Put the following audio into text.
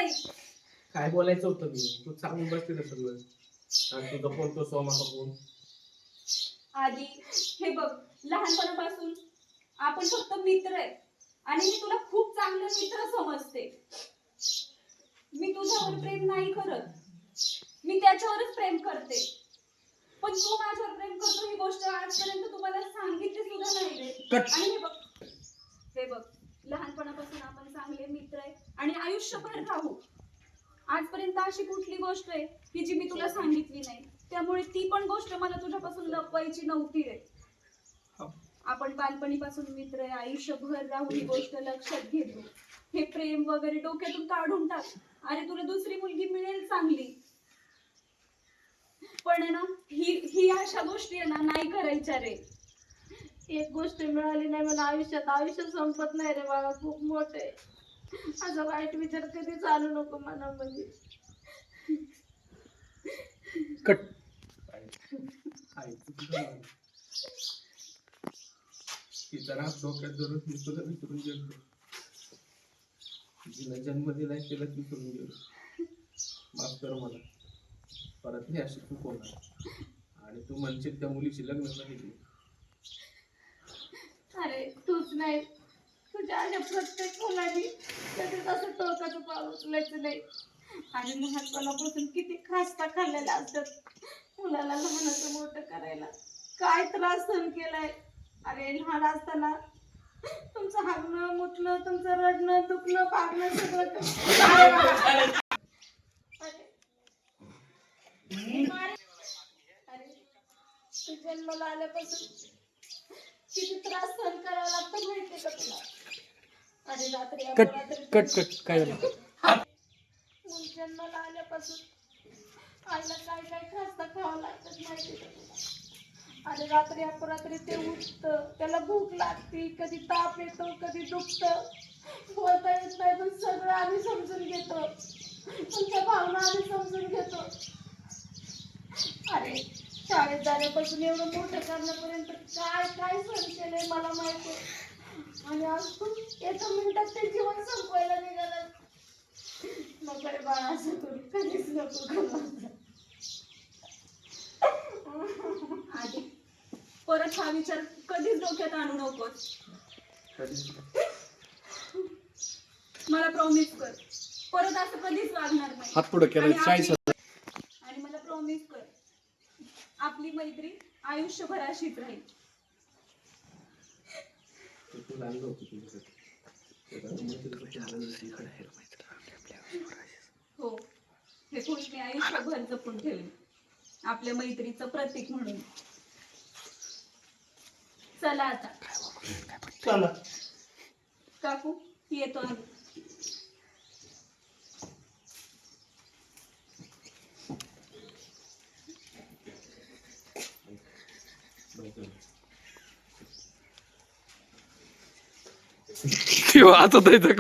नाही. काय बोलायचं होतं मी, तू सांगून बसते ना सगळं. आणि तुझा फोन तो सोमाचा फोन. आधी हे बघ, लहानपणापासून आपण फक्त मित्र आहे आणि मी तुला खूप चांगले मित्र समजते. मी तुझ्यावर प्रेम नाही करत, मी त्याच्यावरच प्रेम करते. पण तू माझ्यावर प्रेम करतो ही गोष्ट आजपर्यंत तुम्हाला सांगितली सुद्धा नाही रे. आणि हे बघ, लहानपणापासून आपण चांगले मित्र आहे आणि आयुष्यभर राहू. आजपर्यंत अशी कुठली गोष्ट आहे की जी मी तुला सांगितली नाही, त्यामुळे ती पण गोष्ट मला तुझ्यापासून लपवायची नव्हती रे. आपण बालपणीपासून मित्र आहे, आयुष्यभर राहू ही गोष्ट लक्षात घे तू. हे प्रेम वगैरे डोक्यातून काढून टाक. अरे तुला दुसरी मुलगी मिळेल चांगली, पण आहे ना ही अशा गोष्टी आहे ना नाही करायच्या रे. एक गोष्ट मिळाली नाही मला आयुष्यात, आयुष्य संपत नाही रे बाळा, खूप मोठे. असं वाईट विचार कधी चालू नको मनामध्ये. कट. तिचा राग डोक्यात धरून मी तुला विसरून गेलो. तिला जन्म दिलाय तिला विसरून गेलो. माफ कर मला, परत नाही अशी चूक होणार. आणि तू म्हणशील त्या मुलीशी लग्न झाली. अरे तूच नाही, तुझ्या आल्या प्रत्येक मुलाने कधीच असं टोकाचं पाऊल उचलायचं नाही. आणि लहानपणापासून किती खास्ता खाल्लेल्या असतात मुलाला लहानाचं मोठं करायला. काय त्रास सहन केलाय. अरे लहान असताना तुमचं हागणं मुतणं, तुमचं रडणं दुखणं पागणं सगळं अरे तू जन्माला आल्यापासून किती त्रास सहन करावा लागतो माहितीये का तुला. आणि रात्री कट काय झालं. जन्माला आल्यापासून आईला काय काय खास्ता खावं लागतं माहितीये का तुला. आणि रात्री अपरात्री ते उठतं, त्याला भूक लागते, कधी ताप येतो, कधी दुखतं, बोलता येत नाही, पण सगळं आम्ही समजून घेतो. तुमच्या भावना आम्ही समजून घेतो. अरे शाळेत जाण्यापासून एवढं मोठं करण्यापर्यंत काय काय सहन केलंय मला माहिती. आणि आज तू एका मिनिटात ते जीवन संपवायला निघाला. नको रे बाळा, असं करू कधीच नको करू. आधी परत हा विचार कधीच डोक्यात आणू नकोस. मला प्रॉमिस कर, परत असं कधीच वागणार नाही. हात पुढे केला. आणि मला प्रॉमिस कर, आपली मैत्री आयुष्यभर अशीच राहील. हो, हे फुल मी आयुष्यभर जपून ठेवेन आपल्या मैत्रीचं प्रतीक म्हणून. चला आता. चला काकू येतो आम्ही. आता